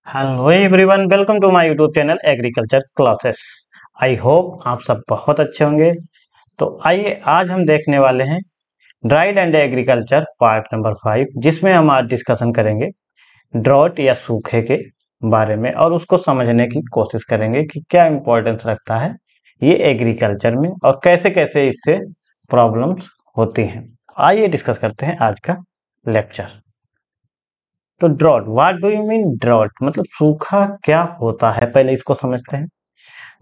Hello everyone, welcome to my YouTube channel agriculture classes. I hope आप सब बहुत अच्छे होंगे। तो आइए आज हम देखने वाले हैं dry land agriculture part number 5, जिसमें हम आज डिस्कशन करेंगे ड्रॉट या सूखे के बारे में और उसको समझने की कोशिश करेंगे कि क्या इम्पोर्टेंस रखता है ये एग्रीकल्चर में और कैसे कैसे इससे प्रॉब्लम्स होती हैं। आइए डिस्कस करते हैं आज का लेक्चर। तो drought, what do you mean drought, मतलब सूखा क्या होता है, पहले इसको समझते हैं।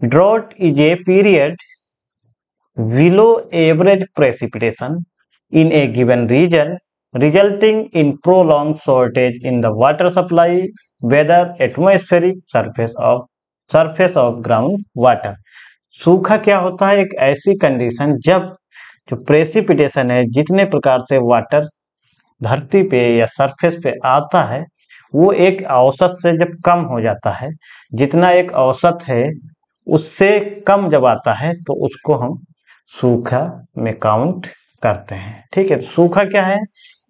Drought is a period below average precipitation in a given region resulting in prolonged shortage in the water supply, whether atmospheric surface of ground water। सूखा क्या होता है? एक ऐसी कंडीशन जब जो प्रेसिपिटेशन है, जितने प्रकार से वाटर धरती पे या सरफेस पे आता है, वो एक औसत से जब कम हो जाता है, जितना एक औसत है उससे कम जब आता है तो उसको हम सूखा में काउंट करते हैं। ठीक है, सूखा क्या है?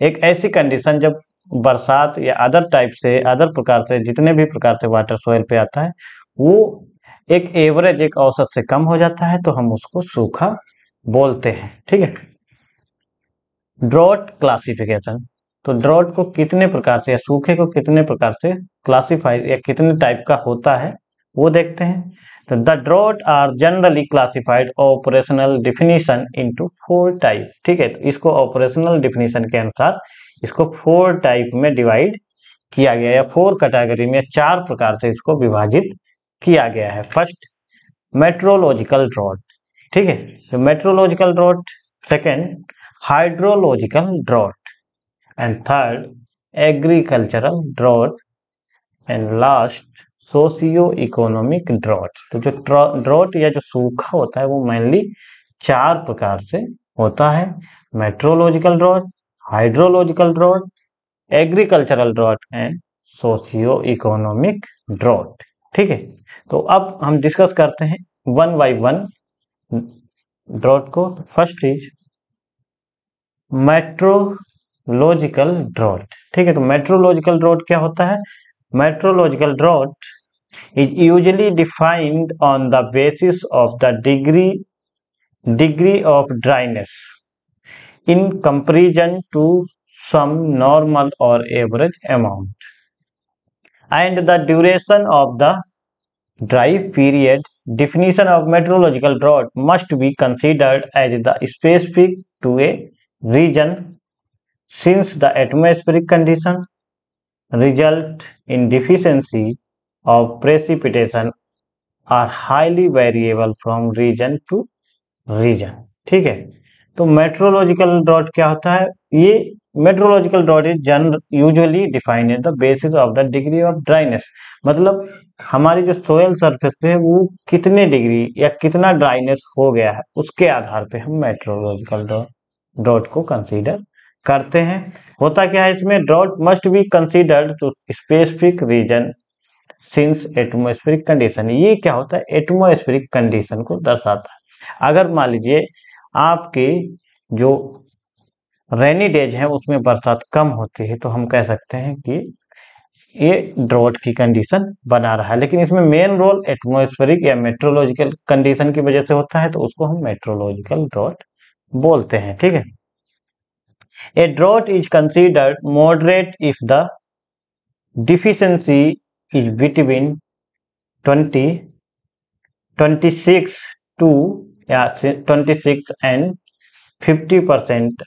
एक ऐसी कंडीशन जब बरसात या अदर प्रकार से जितने भी प्रकार से वाटर सोइल पे आता है, वो एक एवरेज, एक औसत से कम हो जाता है, तो हम उसको सूखा बोलते हैं। ठीक है। ड्रॉट क्लासिफिकेशन, तो ड्रॉट को कितने प्रकार से या सूखे को कितने प्रकार से क्लासिफाई या कितने टाइप का होता है वो देखते हैं। तो the drought are generally classified operational definition into 4 type. ठीक है, तो इसको ऑपरेशनल डिफिनीशन के अनुसार इसको 4 टाइप में डिवाइड किया गया या 4 कैटेगरी में 4 प्रकार से इसको विभाजित किया गया है। First, meteorological drought. ठीक है, तो meteorological drought. Second, hydrological drought, and third, agricultural drought, and last, socio-economic drought। तो जो ड्रॉट या जो सूखा होता है वो मेनली 4 प्रकार से होता है: meteorological drought, hydrological drought, agricultural drought and socio economic drought. ठीक है, तो अब हम डिस्कस करते हैं वन बाय वन ड्रॉट को। First is meteorological drought. ठीक है, तो मेट्रोलॉजिकल ड्रॉट क्या होता है? Meteorological drought is usually defined on the basis of the degree of dryness in comparison to some normal or average amount, and the duration of the dry period. Definition of meteorological drought must be considered as the specific to a region, since the atmospheric condition result in deficiency of precipitation are highly variable from region to region। ठीक है, तो meteorological drought क्या होता है? ये meteorological drought is usually defined at the basis of the degree of dryness, मतलब हमारी जो सोयल सरफेस पे है वो कितने डिग्री या कितना ड्राइनेस हो गया है, उसके आधार पे हम मेट्रोलॉजिकल ड्रॉट को कंसीडर करते हैं। होता क्या है इसमें? Drought must be considered to specific region since atmospheric condition. ये क्या होता है? एटमॉस्फेरिक कंडीशन को दर्शाता है। अगर मान लीजिए आपके जो रेनी डेज है उसमें बरसात कम होती है, तो हम कह सकते हैं कि ये ड्रॉट की कंडीशन बना रहा है, लेकिन इसमें मेन रोल एटमॉस्फेरिक या मेट्रोलॉजिकल कंडीशन की वजह से होता है, तो उसको हम मेट्रोलॉजिकल ड्रॉट बोलते हैं। ठीक है, a drought is considered moderate if the deficiency is between 26 to 26 and 50%।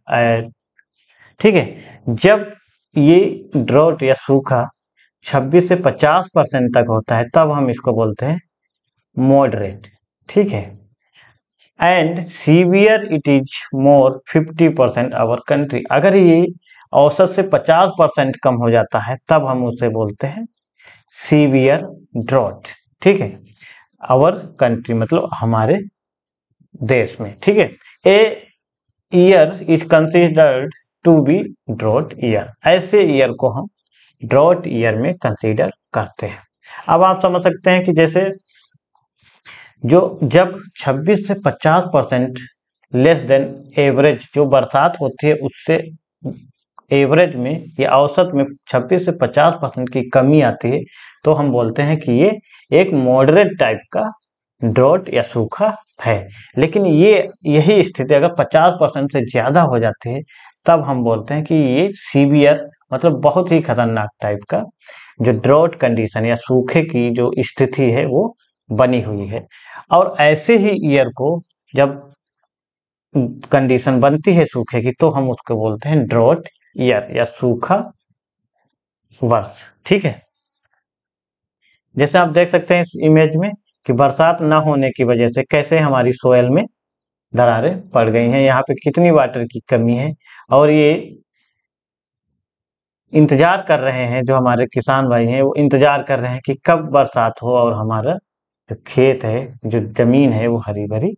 ठीक है, जब ये ड्रॉट या सूखा 26 से 50% तक होता है तब हम इसको बोलते हैं मॉडरेट। ठीक है, and severe it is more 50% our country. अगर ये औसत से 50% कम हो जाता है तब हम उसे बोलते हैं सीवियर ड्रॉट। ठीक है, आवर कंट्री मतलब हमारे देश में। ठीक है, a year is considered to be drought year. ऐसे ईयर को हम ड्रॉट ईयर में कंसीडर करते हैं। अब आप समझ सकते हैं कि जैसे जब 26 से 50% लेस देन एवरेज जो बरसात होती है उससे एवरेज में या औसत में 26 से 50% की कमी आती है तो हम बोलते हैं कि ये एक मॉडरेट टाइप का ड्रॉट या सूखा है। लेकिन यही स्थिति अगर 50% से ज्यादा हो जाती है तब हम बोलते हैं कि ये सीवियर मतलब बहुत ही खतरनाक टाइप का जो ड्रॉट कंडीशन या सूखे की जो स्थिति है वो बनी हुई है। और ऐसे ही ईयर को जब कंडीशन बनती है सूखे की तो हम उसको बोलते हैं ड्रॉट ईयर या सूखा वर्ष। ठीक है, जैसे आप देख सकते हैं इस इमेज में कि बरसात न होने की वजह से कैसे हमारी सोयल में दरारें पड़ गई हैं, यहाँ पे कितनी वाटर की कमी है। और ये इंतजार कर रहे हैं, जो हमारे किसान भाई हैं वो इंतजार कर रहे हैं कि कब बरसात हो और हमारा जो खेत है, जो जमीन है वो हरी भरी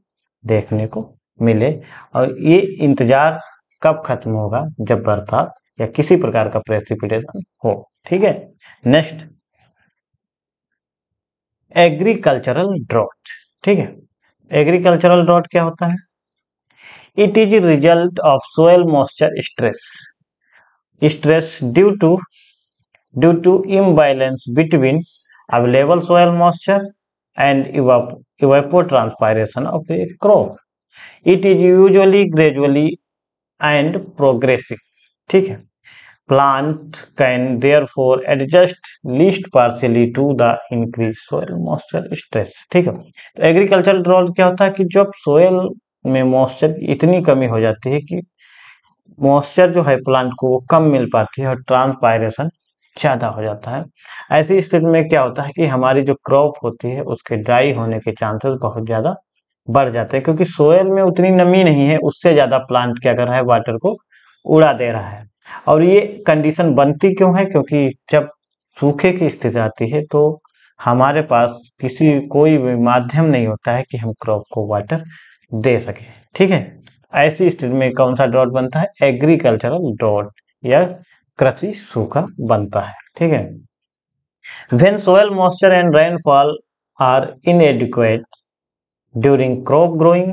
देखने को मिले। और ये इंतजार कब खत्म होगा? जब बरसात या किसी प्रकार का प्रेसिपिटेशन हो। ठीक है, नेक्स्ट एग्रीकल्चरल ड्रॉट। ठीक है, एग्रीकल्चरल ड्रॉट क्या होता है? It is result of soil moisture stress due to imbalance between available soil moisture and evapotranspiration of a crop. It is usually gradually and progressive. ठीक है, plant can therefore adjust least partially to the increased soil moisture stress. ठीक है, तो agricultural drought क्या होता है कि जब सोयल में मॉइस्चर की इतनी कमी हो जाती है कि मॉइस्चर जो है प्लांट को वो कम मिल पाती है और ट्रांसपायरेशन ज्यादा हो जाता है। ऐसी स्थिति में क्या होता है कि हमारी जो क्रॉप होती है उसके ड्राई होने के चांसेस बहुत ज्यादा बढ़ जाते हैं, क्योंकि सोयल में उतनी नमी नहीं है, उससे ज्यादा प्लांट क्या कर रहा है, वाटर को उड़ा दे रहा है। और ये कंडीशन बनती क्यों है? क्योंकि जब सूखे की स्थिति आती है तो हमारे पास कोई भी माध्यम नहीं होता है कि हम क्रॉप को वाटर दे सके। ठीक है, ऐसी स्थिति में कौन सा ड्रॉट बनता है? एग्रीकल्चरल ड्रॉट या कृषि सूखा बनता है। ठीक है, when soil moisture and rainfall are inadequate during crop growing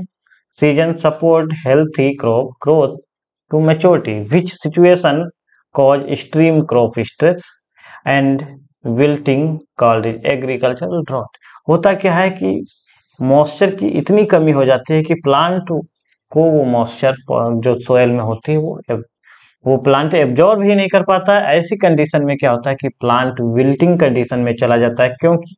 season, support healthy crop growth to maturity, which situation cause extreme crop stress and wilting called agricultural drought। होता क्या है कि मॉइस्चर की इतनी कमी हो जाती है कि प्लांट को वो मॉइस्चर जो सोयल में होती है वो प्लांट एब्जॉर्ब ही नहीं कर पाता है। ऐसी कंडीशन में क्या होता है कि प्लांट विल्टिंग कंडीशन में चला जाता है, क्योंकि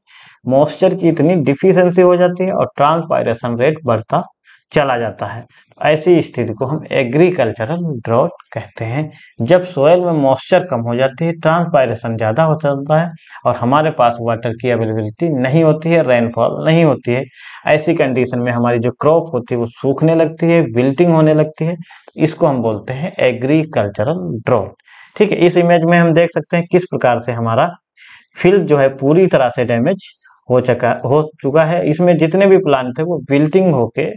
मॉइस्चर की इतनी डिफिशियंसी हो जाती है और ट्रांसपायरेशन रेट बढ़ता चला जाता है। ऐसी स्थिति को हम एग्रीकल्चरल ड्रॉट कहते हैं। जब सोयल में मॉइस्चर कम हो जाती है, ट्रांसपायरेशन ज्यादा हो जाता है और हमारे पास वाटर की अवेलेबिलिटी नहीं होती है, रेनफॉल नहीं होती है। ऐसी कंडीशन में हमारी जो क्रॉप होती है वो सूखने लगती है, विल्टिंग होने लगती है। इसको हम बोलते हैं एग्रीकल्चरल ड्रॉट। ठीक है, इस इमेज में हम देख सकते हैं किस प्रकार से हमारा फील्ड जो है पूरी तरह से डैमेज हो चुका है। इसमें जितने भी प्लांट थे वो विल्टिंग होके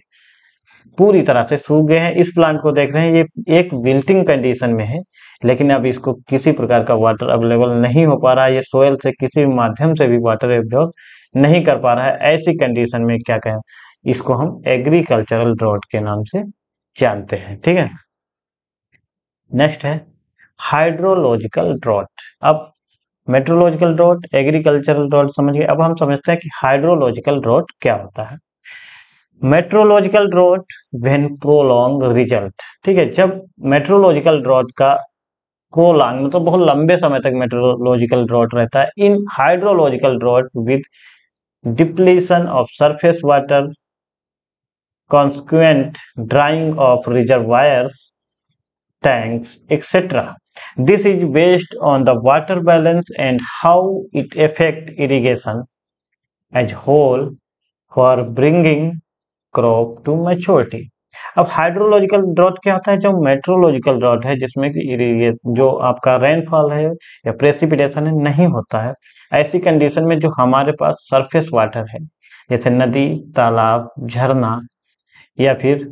पूरी तरह से सूख गए हैं। इस प्लांट को देख रहे हैं, ये एक विल्टिंग कंडीशन में है, लेकिन अब इसको किसी प्रकार का वाटर अवेलेबल नहीं हो पा रहा है, ये सोयल से किसी माध्यम से भी वाटर एब्जॉर्ब नहीं कर पा रहा है। ऐसी कंडीशन में क्या कहें, इसको हम एग्रीकल्चरल ड्रॉट के नाम से जानते हैं। ठीक है, नेक्स्ट है हाइड्रोलॉजिकल ड्रॉट। अब मेट्रोलॉजिकल ड्रॉट, एग्रीकल्चरल ड्रॉट समझ गए, अब हम समझते हैं कि हाइड्रोलॉजिकल ड्रॉट क्या होता है। Meteorological drought when prolong result. ठीक है, जब मेट्रोलॉजिकल ड्रॉट का प्रोलॉन्ग मतलब बहुत लंबे समय तक मेट्रोलॉजिकल ड्रॉट रहता है। In hydrological drought with depletion of surface water, consequent drying of reservoirs, tanks, etc. This is based on the water balance and how it affect irrigation as whole for bringing crop to maturity। अब hydrological drought क्या होता है? जो meteorological drought है जिसमें कि जो आपका रेनफॉल है या प्रेसिपिटेशन है नहीं होता है। ऐसी कंडीशन में जो हमारे पास सरफेस वाटर है जैसे नदी, तालाब, झरना या फिर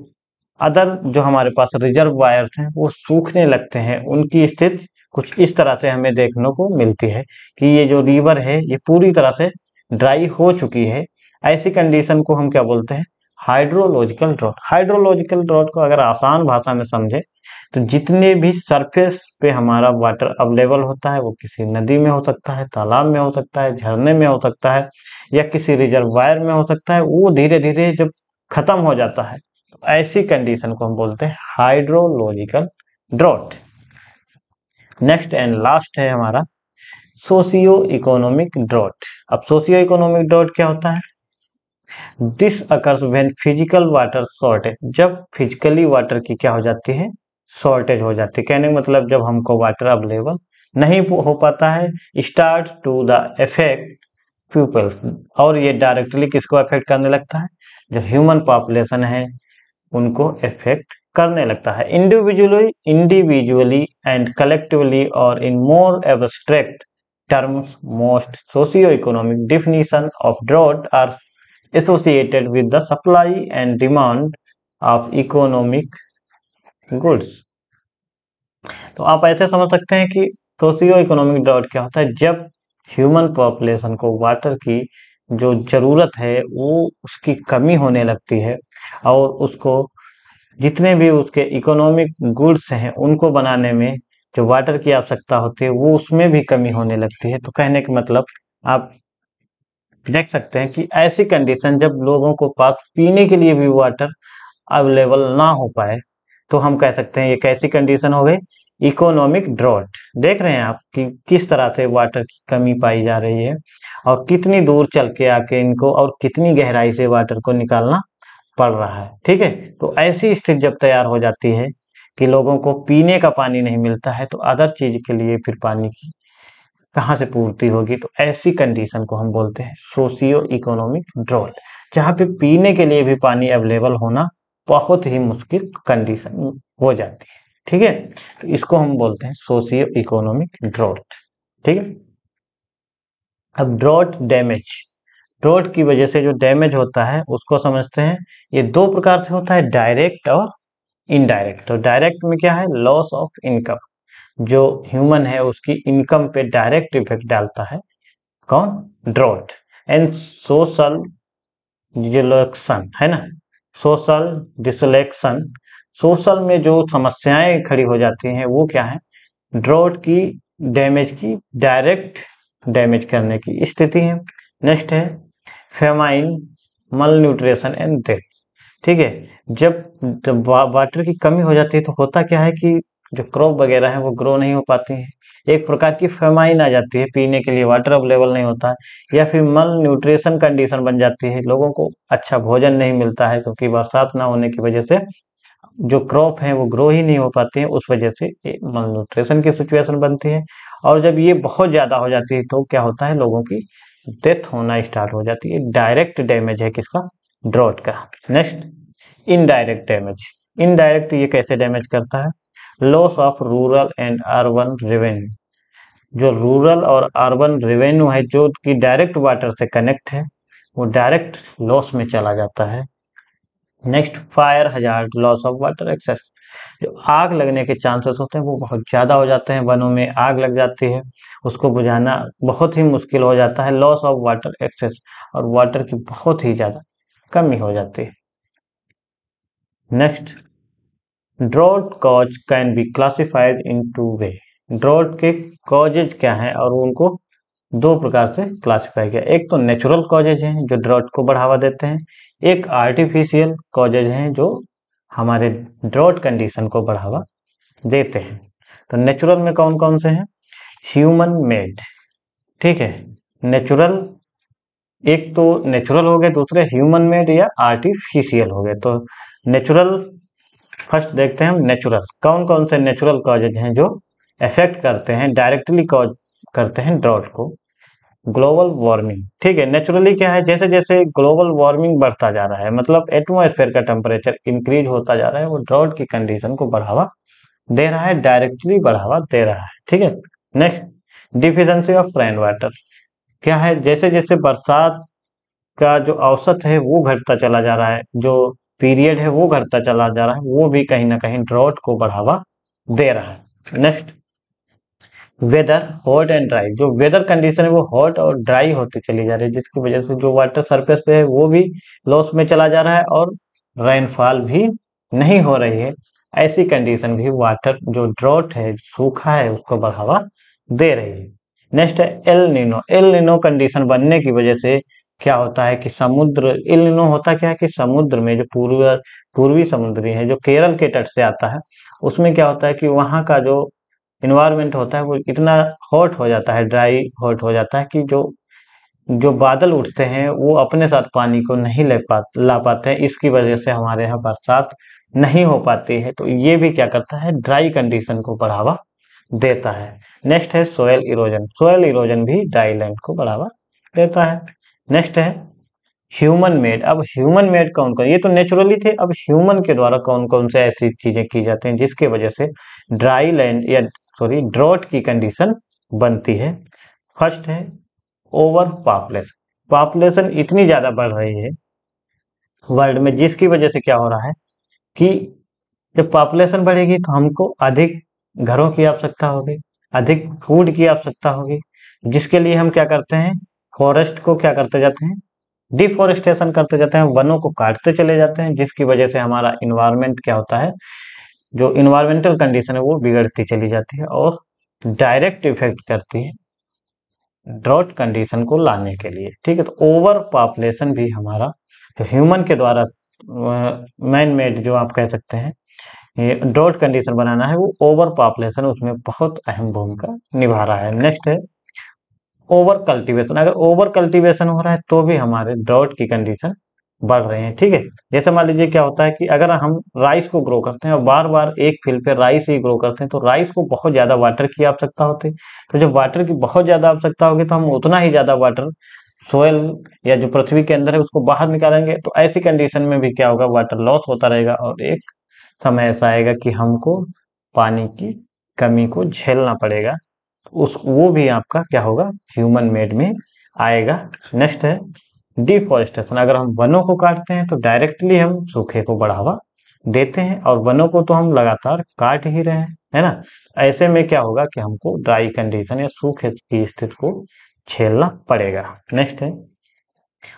अदर जो हमारे पास रिजर्व वायर्स हैं वो सूखने लगते हैं। उनकी स्थिति कुछ इस तरह से हमें देखने को मिलती है कि ये जो रिवर है ये पूरी तरह से ड्राई हो चुकी है। ऐसी कंडीशन को हम क्या बोलते हैं? Hydrological drought. हाइड्रोलॉजिकल ड्रॉट को अगर आसान भाषा में समझे तो जितने भी सरफेस पे हमारा वाटर अवेलेबल होता है, वो किसी नदी में हो सकता है, तालाब में हो सकता है, झरने में हो सकता है, या किसी रिजर्वायर में हो सकता है, वो धीरे धीरे जब खत्म हो जाता है तो ऐसी कंडीशन को हम बोलते हैं hydrological drought. Next and last है हमारा सोशियो इकोनॉमिक ड्रॉट। अब सोशियो इकोनॉमिक ड्रॉट क्या होता है? This occurs when physical water shortage, जब फिजिकली वाटर की क्या हो जाती है? शॉर्टेज हो जाती है। कहने का मतलब जब हमको वाटर अवेलेबल नहीं हो पाता है, start to the effect peoples, और ये डायरेक्टली किसको अफेक्ट करने लगता है? जो ह्यूमन पॉपुलेशन है उनको इफेक्ट करने लगता है। इंडिविजुअली एंड कलेक्टिवली और इन मोर abstract terms, most socio-economic definition of drought are associated with the supply and demand of economic goods। तो आप ऐसे समझ सकते हैं कि सोशियो इकोनॉमिक ड्राउट क्या होता है? जब ह्यूमन पॉपुलेशन को वाटर की जो जरूरत है वो उसकी कमी होने लगती है, और उसको जितने भी उसके इकोनॉमिक गुड्स हैं उनको बनाने में जो वाटर की आवश्यकता होती है वो उसमें भी कमी होने लगती है। तो कहने का मतलब आप देख सकते हैं कि ऐसी कंडीशन जब लोगों को पास पीने के लिए भी वाटर अवेलेबल ना हो पाए तो हम कह सकते हैं ये कैसी कंडीशन हो गई? Economic drought. देख रहे हैं आप कि किस तरह से वाटर की कमी पाई जा रही है, और कितनी दूर चल के आके इनको और कितनी गहराई से वाटर को निकालना पड़ रहा है। ठीक है, तो ऐसी स्थिति जब तैयार हो जाती है कि लोगों को पीने का पानी नहीं मिलता है तो अदर चीज के लिए फिर पानी की कहाँ से पूर्ति होगी? तो ऐसी कंडीशन को हम बोलते हैं सोशियो इकोनॉमिक ड्रॉट, जहाँ पे पीने के लिए भी पानी अवेलेबल होना बहुत ही मुश्किल कंडीशन हो जाती है। ठीक है, तो इसको हम बोलते हैं सोशियो इकोनॉमिक ड्रॉट। ठीक है, अब ड्रॉट डैमेज, ड्रॉट की वजह से जो डैमेज होता है उसको समझते हैं। ये दो प्रकार से होता है, डायरेक्ट और इनडायरेक्ट। तो डायरेक्ट में क्या है? लॉस ऑफ इनकम, जो ह्यूमन है उसकी इनकम पे डायरेक्ट इफेक्ट डालता है कौन? ड्रॉट। एंड सोशल डिसलेक्शन है ना, सोशल डिसलेक्शन, सोशल में जो समस्याएं खड़ी हो जाती हैं वो क्या है? ड्रॉट की डैमेज की डायरेक्ट डैमेज करने की स्थिति है। नेक्स्ट है फेमाइन, मल न्यूट्रिशन एंड डेथ। ठीक है, जब वाटर की कमी हो जाती है तो होता क्या है कि जो क्रॉप वगैरह है वो ग्रो नहीं हो पाती है, एक प्रकार की फेमाइन आ जाती है, पीने के लिए वाटर अवेलेबल नहीं होता है, या फिर मल न्यूट्रिशन कंडीशन बन जाती है, लोगों को अच्छा भोजन नहीं मिलता है क्योंकि बरसात ना होने की वजह से जो क्रॉप है वो ग्रो ही नहीं हो पाती है, उस वजह से मल न्यूट्रिशन की सिचुएशन बनती है। और जब ये बहुत ज्यादा हो जाती है तो क्या होता है? लोगों की डेथ होना स्टार्ट हो जाती है। डायरेक्ट डैमेज है किसका? ड्रॉट का। Next indirect damage. इनडायरेक्ट ये कैसे डैमेज करता है? Loss of rural and urban revenue, जो रूरल और अर्बन रेवेन्यू है जो कि डायरेक्ट वाटर से कनेक्ट है वो डायरेक्ट लॉस में चला जाता है। Next fire hazard, loss of water access, जो आग लगने के चांसेस होते हैं वो बहुत ज़्यादा हो जाते हैं, वनों में आग लग जाती है, उसको बुझाना बहुत ही मुश्किल हो जाता है। लॉस ऑफ वाटर एक्सेस, और वाटर की बहुत ही ज़्यादा कमी हो जाती है। Next drought cause can be classified in two way. Drought के कॉजेज क्या हैं और उनको दो प्रकार से क्लासिफाई किया। एक तो नेचुरल कॉजेज हैं जो ड्रॉट को बढ़ावा देते हैं, एक आर्टिफिशियल कॉजेज हैं जो हमारे ड्रॉट कंडीशन को बढ़ावा देते हैं। तो नेचुरल में कौन कौन से हैं? Human made. ठीक है, नेचुरल, एक तो नेचुरल हो गए, दूसरे ह्यूमन मेड या आर्टिफिशियल हो गए। तो नेचुरल फर्स्ट देखते हैं हम। नेचुरल कौन कौन से नेचुरल कॉजेज हैं जो इफेक्ट करते हैं, डायरेक्टली कॉज करते हैं ड्रॉट को? Global warming. ठीक है, नेचुरली क्या है? जैसे जैसे ग्लोबल वार्मिंग बढ़ता जा रहा है, मतलब एटमॉस्फेयर का टेम्परेचर इंक्रीज होता जा रहा है, वो ड्रॉट की कंडीशन को बढ़ावा दे रहा है, डायरेक्टली बढ़ावा दे रहा है। ठीक है, next deficiency of rain water, क्या है? जैसे जैसे बरसात का जो औसत है वो घटता चला जा रहा है, जो पीरियड है वो घटता चला जा रहा है, वो भी कहीं ना कहीं ड्रॉट को बढ़ावा दे रहा है। Next weather hot and dry, जो वेदर कंडीशन है वो हॉट और ड्राई होती चली जा रही है, जिसकी वजह से जो वाटर सरफेस पे है वो भी लॉस में चला जा रहा है और रेनफॉल भी नहीं हो रही है। ऐसी कंडीशन भी वाटर जो ड्रॉट है, सूखा है, उसको बढ़ावा दे रही है। नेक्स्ट है El Nino. El Nino condition बनने की वजह से क्या होता है कि समुद्र, एल नीनो होता क्या है कि समुद्र में जो पूर्वी समुद्री है जो केरल के तट से आता है, उसमें क्या होता है कि वहाँ का जो इन्वायरमेंट होता है वो इतना हॉट हो जाता है, ड्राई हॉट हो जाता है कि जो जो बादल उठते हैं वो अपने साथ पानी को नहीं ला पाते हैं। इसकी वजह से हमारे यहाँ बरसात नहीं हो पाती है। तो ये भी क्या करता है, ड्राई कंडीशन को बढ़ावा देता है। नेक्स्ट है सोयल इरोजन। सोयल इरोजन भी ड्राई लैंड को बढ़ावा देता है। नेक्स्ट है ह्यूमन मेड। अब ह्यूमन मेड कौन कौन, ये तो नेचुरली थे, अब ह्यूमन के द्वारा कौन कौन से ऐसी चीजें की जाती हैं जिसके वजह से ड्राई लैंड या सॉरी ड्रॉट की कंडीशन बनती है। फर्स्ट है ओवर पॉपुलेशन। पॉपुलेशन इतनी ज्यादा बढ़ रही है वर्ल्ड में, जिसकी वजह से क्या हो रहा है कि जब पॉपुलेशन बढ़ेगी तो हमको अधिक घरों की आवश्यकता होगी, अधिक फूड की आवश्यकता होगी, जिसके लिए हम क्या करते हैं, फॉरेस्ट को क्या करते जाते हैं, डिफोरेस्टेशन करते जाते हैं, वनों को काटते चले जाते हैं, जिसकी वजह से हमारा इन्वायरमेंट क्या होता है, जो इन्वायरमेंटल कंडीशन है वो बिगड़ती चली जाती है और डायरेक्ट इफेक्ट करती है ड्रॉट कंडीशन को लाने के लिए। ठीक है, तो ओवर पॉपुलेशन भी हमारा जो ह्यूमन के द्वारा मैन मेड जो आप कह सकते हैं ये ड्रॉट कंडीशन बनाना है, वो ओवर पॉपुलेशन उसमें बहुत अहम भूमिका निभा रहा है। नेक्स्ट है ओवर कल्टीवेशन। अगर ओवर कल्टीवेशन हो रहा है तो भी हमारे ड्रॉट की कंडीशन बढ़ रहे हैं। ठीक है, जैसे मान लीजिए क्या होता है कि अगर हम राइस को ग्रो करते हैं और बार बार एक फील्ड पे राइस ही ग्रो करते हैं तो राइस को बहुत ज्यादा वाटर की आवश्यकता होती है। तो जब वाटर की बहुत ज्यादा आवश्यकता होगी तो हम उतना ही ज्यादा वाटर सोयल या जो पृथ्वी के अंदर है उसको बाहर निकालेंगे। तो ऐसी कंडीशन में भी क्या होगा, वाटर लॉस होता रहेगा और एक समय ऐसा आएगा कि हमको पानी की कमी को झेलना पड़ेगा। उस वो भी आपका क्या होगा, ह्यूमन मेड में आएगा। नेक्स्ट है डिफोरेस्टेशन। अगर हम वनों को काटते हैं तो डायरेक्टली हम सूखे को बढ़ावा देते हैं और वनों को तो हम लगातार काट ही रहे हैं, है ना। ऐसे में क्या होगा कि हमको ड्राई कंडीशन या सूखे की स्थिति को झेलना पड़ेगा। नेक्स्ट है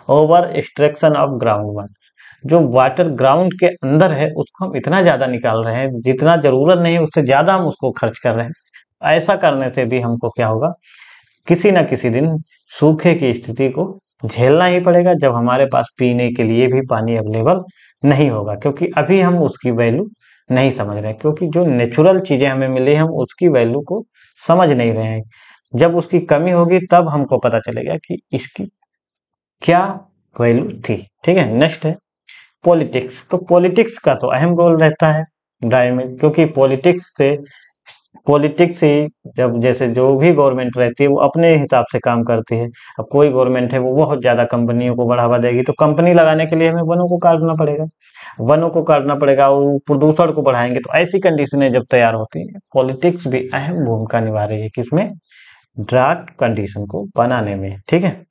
over extraction of ground water. जो वाटर ग्राउंड के अंदर है उसको हम इतना ज्यादा निकाल रहे हैं, जितना जरूरत नहीं है उससे ज्यादा हम उसको खर्च कर रहे हैं। ऐसा करने से भी हमको क्या होगा, किसी न किसी दिन सूखे की स्थिति को झेलना ही पड़ेगा, जब हमारे पास पीने के लिए भी पानी अवेलेबल नहीं होगा। क्योंकि अभी हम उसकी वैल्यू नहीं समझ रहे हैं, क्योंकि जो नेचुरल चीजें हमें मिली हम उसकी वैल्यू को समझ नहीं रहे हैं। जब उसकी कमी होगी तब हमको पता चलेगा कि इसकी क्या वैल्यू थी। ठीक है, नेक्स्ट है पॉलिटिक्स। तो पॉलिटिक्स का तो अहम रोल रहता है ड्राइव में, क्योंकि पॉलिटिक्स से जब जैसे जो भी गवर्नमेंट रहती है वो अपने हिसाब से काम करती है। अब कोई गवर्नमेंट है वो बहुत ज्यादा कंपनियों को बढ़ावा देगी तो कंपनी लगाने के लिए हमें वनों को काटना पड़ेगा, वनों को काटना पड़ेगा, वो प्रदूषण को बढ़ाएंगे। तो ऐसी कंडीशनें जब तैयार होती है, पॉलिटिक्स भी अहम भूमिका निभा रही है किसमें, ड्राफ्ट कंडीशन को बनाने में। ठीक है,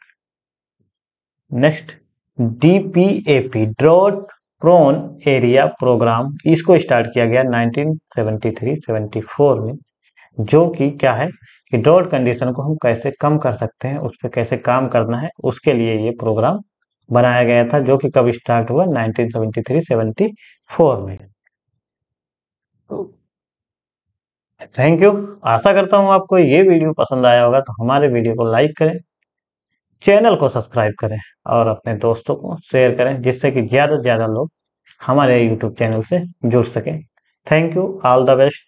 next DPAP drought prone area program, इसको स्टार्ट किया गया 1973-74 में, जो कि क्या है कि ड्रॉट कंडीशन को हम कैसे कम कर सकते हैं, उस पर कैसे काम करना है, उसके लिए ये प्रोग्राम बनाया गया था, जो कि कब स्टार्ट हुआ 1973-74 में। Thank you. आशा करता हूँ आपको ये वीडियो पसंद आया होगा, तो हमारे वीडियो को लाइक करें, चैनल को सब्सक्राइब करें और अपने दोस्तों को शेयर करें, जिससे कि ज़्यादा से ज़्यादा लोग हमारे यूट्यूब चैनल से जुड़ सकें। Thank you, all the best.